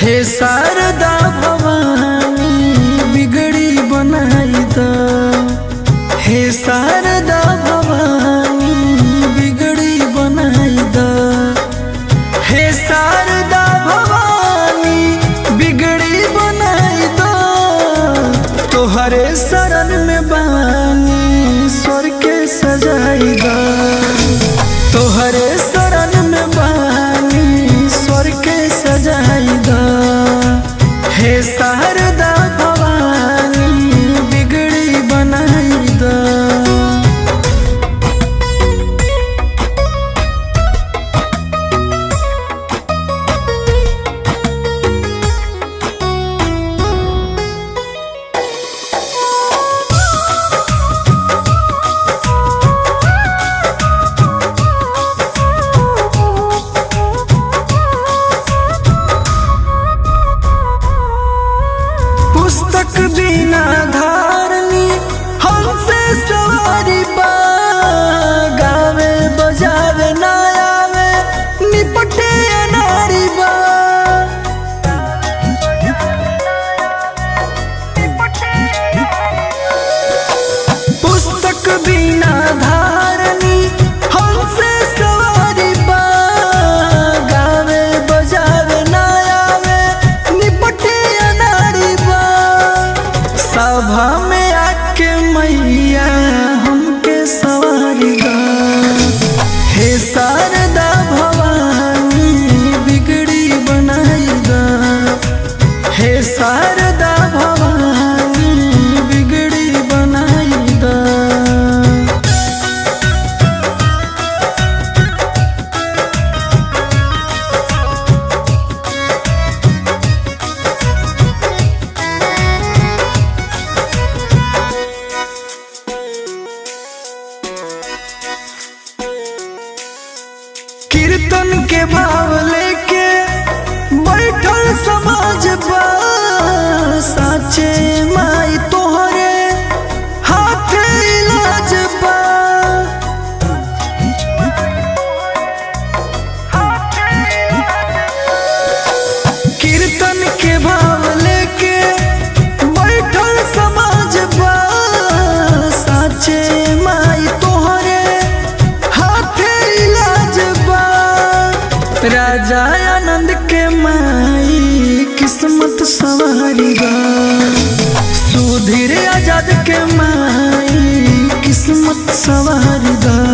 हे शारदा भवानी बिगड़ी बनाई द। हे शारदा भवानी बिगड़ी बनाई द। हे शारदा भवानी बिगड़ी बनाई द। तोहरे शरण में बानी स्वर के सजाई द। तोहरे शरण में बानी स्वर के सजाई द। हे शारदा भवानी बिगड़ी बनाई द। पुस्तक बिना धारनी हमसे सवारी बा। गावे बजावे ना आवे निपटे अनारी बा। पुस्तक बिना धारनी हमसे सवारी बा। गावे बजावे ना आवे निपटे अनारी बा। सभा में आके मैया हमके सवारी द। हे शारदा भवानी बिगड़ी बनाई द। हे शारदा भवानी बिगड़ी बनाई द। कीर्तन के भाव लेके बैठल समाज बा। साचे माई तोहरे हाथ इलाज बा। कीर्तन के भाव लेके बैठल समाज बा। साचे माई तोहरे हाथ इलाज बा। राजा आनंद के माई किस्मत सवारी द। सुधीर आजाद के माई किस्मत सवारी द।